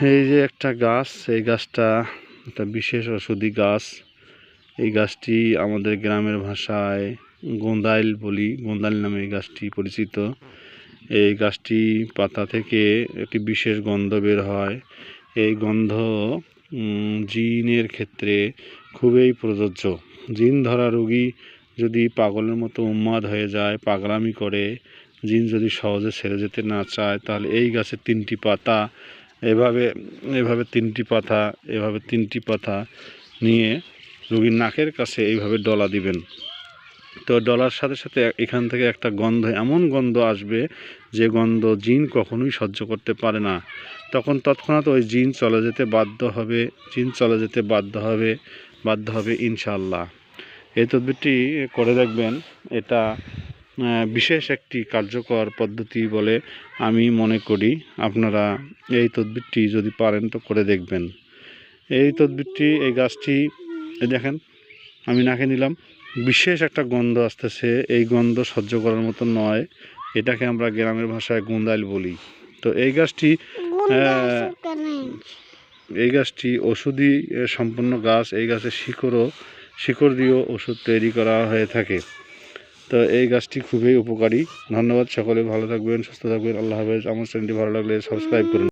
এই যে একটা গাছ, এই গাছটা একটা বিশেষ ঔষধি গাছ। এই গাছটি আমাদের গ্রামের ভাষায় গোন্দাইল বলি, গোন্দাইল নামে এই গাছটি পরিচিত। এই গাছটি পাতা থেকে একটি বিশেষ গন্ধ বের হয়। এই গন্ধ জিনের ক্ষেত্রে খুবই প্রযোজ্য। জিন ধরা রোগী যদি পাগলের মতো উন্মাদ হয়ে যায়, পাগলামি করে, জিন যদি সহজে ছেড়ে যেতে না চায়, তাহলে এই গাছের তিনটি পাতা এভাবে তিনটি পাতা নিয়ে রোগীর নাকের কাছে এইভাবে ডলা দিবেন। তো ডলার সাথে সাথে এখান থেকে একটা গন্ধ, এমন গন্ধ আসবে যে গন্ধ জিন কখনোই সহ্য করতে পারে না। তখন তৎক্ষণাৎ ওই জিন চলে যেতে বাধ্য হবে ইনশাআল্লাহ। এই তদবিরটি করে দেখবেন। এটা বিশেষ একটি কার্যকর পদ্ধতি বলে আমি মনে করি। আপনারা এই তদবিরটি যদি পারেন তো করে দেখবেন। এই তদবিরটি, এই গাছটি দেখেন আমি নাকে নিলাম, বিশেষ একটা গন্ধ আসতেছে। এই গন্ধ সহ্য করার মতো নয়। এটাকে আমরা গ্রামের ভাষায় গোন্দাইল বলি। তো এই গাছটি ওষুধি সম্পন্ন গাছ। এই গাছের শিকড় দিয়েও ওষুধ তৈরি করা হয়ে থাকে। তো এই গাছটি খুবই উপকারী। ধন্যবাদ। সকলে ভালো থাকবেন, সুস্থ থাকবেন। আল্লাহ হাফেজ। আমার চ্যানেলটি ভালো লাগলে সাবস্ক্রাইব করুন।